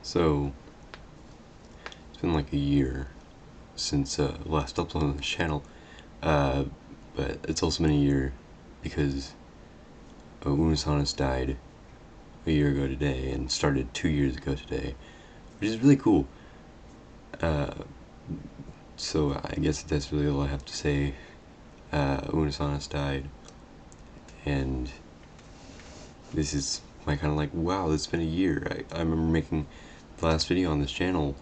So, it's been like a year since last upload on the channel, uh, but it's also been a year because Unisonus died a year ago today and started 2 years ago today, which is really cool. Uh, so I guess that's really all I have to say. Unisonus died, and this is my kind of like, wow, it's been a year. I remember making the last video on this channel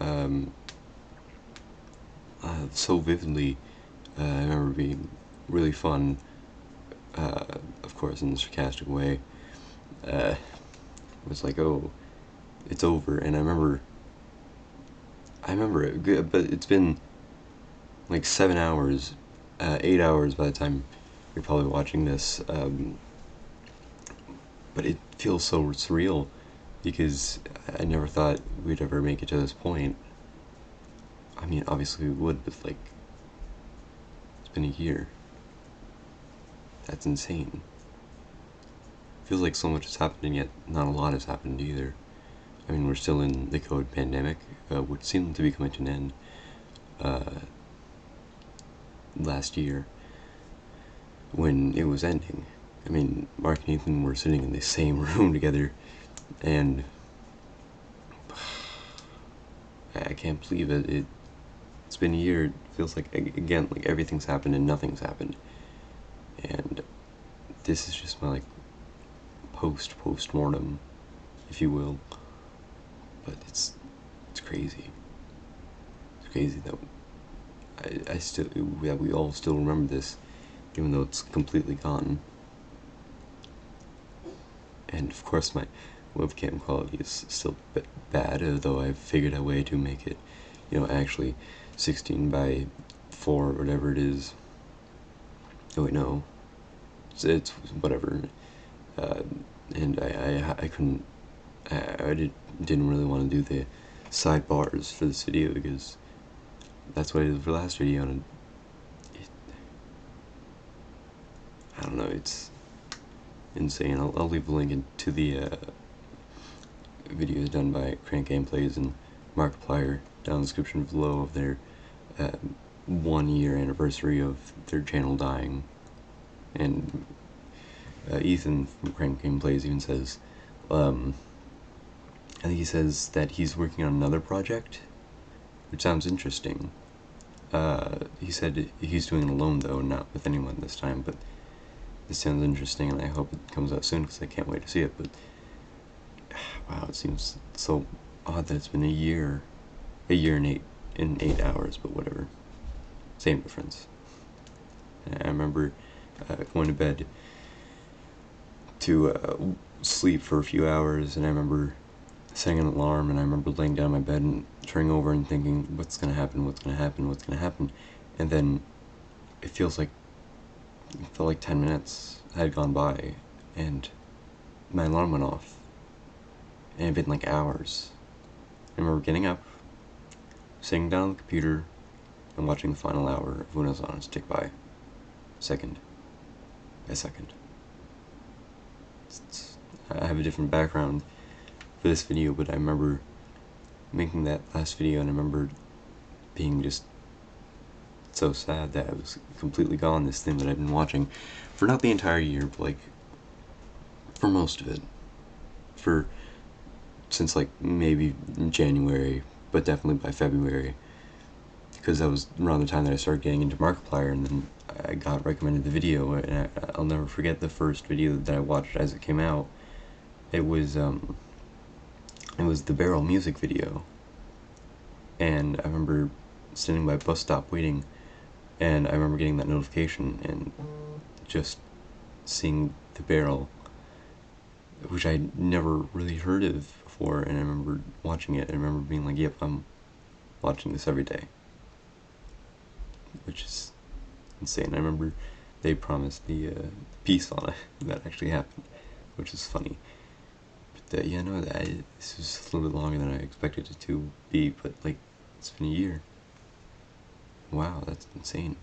um, so vividly. I remember being really fun, of course in a sarcastic way. It was like, oh, it's over, and I remember it, but it's been like 7 hours, 8 hours by the time you're probably watching this, but it feels so surreal because I never thought we'd ever make it to this point. I mean, obviously we would, but like, it's been a year. That's insane. Feels like so much has happened, and yet not a lot has happened either. I mean, we're still in the COVID pandemic, which seemed to be coming to an end last year when it was ending. I mean, Mark and Ethan were sitting in the same room together, and I can't believe it. It's been a year. It feels like, again, like everything's happened and nothing's happened. And this is just my, like, post-mortem, if you will. But it's crazy. It's crazy that that we all still remember this, even though it's completely gone. And of course my webcam quality is still bad, though I've figured a way to make it, actually 16 by 4 or whatever it is. Oh wait, no, it's whatever. And I couldn't, didn't really want to do the sidebars for this video because that's what I did for the last video, and I don't know, it's insane. I'll leave a link to the videos done by Crank Gameplays and Markiplier down in the description below of their 1 year anniversary of their channel dying. And Ethan from Crank Gameplays even says, I think he says that he's working on another project, which sounds interesting. He said he's doing it alone though, not with anyone this time, but this sounds interesting, and I hope it comes out soon because I can't wait to see it. But wow, it seems so odd that it's been a year and 8 hours, but whatever, same difference. I remember going to bed to sleep for a few hours, and I remember setting an alarm, and I remember laying down in my bed and turning over and thinking, what's gonna happen, what's gonna happen, what's gonna happen, and then it felt like 10 minutes had gone by, and my alarm went off, and it had been like hours. I remember getting up, sitting down on the computer, and watching the final hour of Unisonus tick by, second by second. I have a different background for this video, but I remember making that last video, and I remember being just so sad that it was completely gone, this thing that I've been watching for not the entire year, but like for most of it, since like maybe January, but definitely by February, because that was around the time that I started getting into Markiplier, and then I got recommended the video, and I'll never forget the first video that I watched as it came out. It was the Barrel music video, and I remember sitting by a bus stop waiting, and I remember getting that notification and just seeing the Barrel, which I'd never really heard of before, and I remember watching it, and I remember being like, yep, I'm watching this every day, which is insane. I remember they promised the piece on it that actually happened, which is funny. But yeah, no, this was a little bit longer than I expected it to be, but like, it's been a year. Wow, that's insane.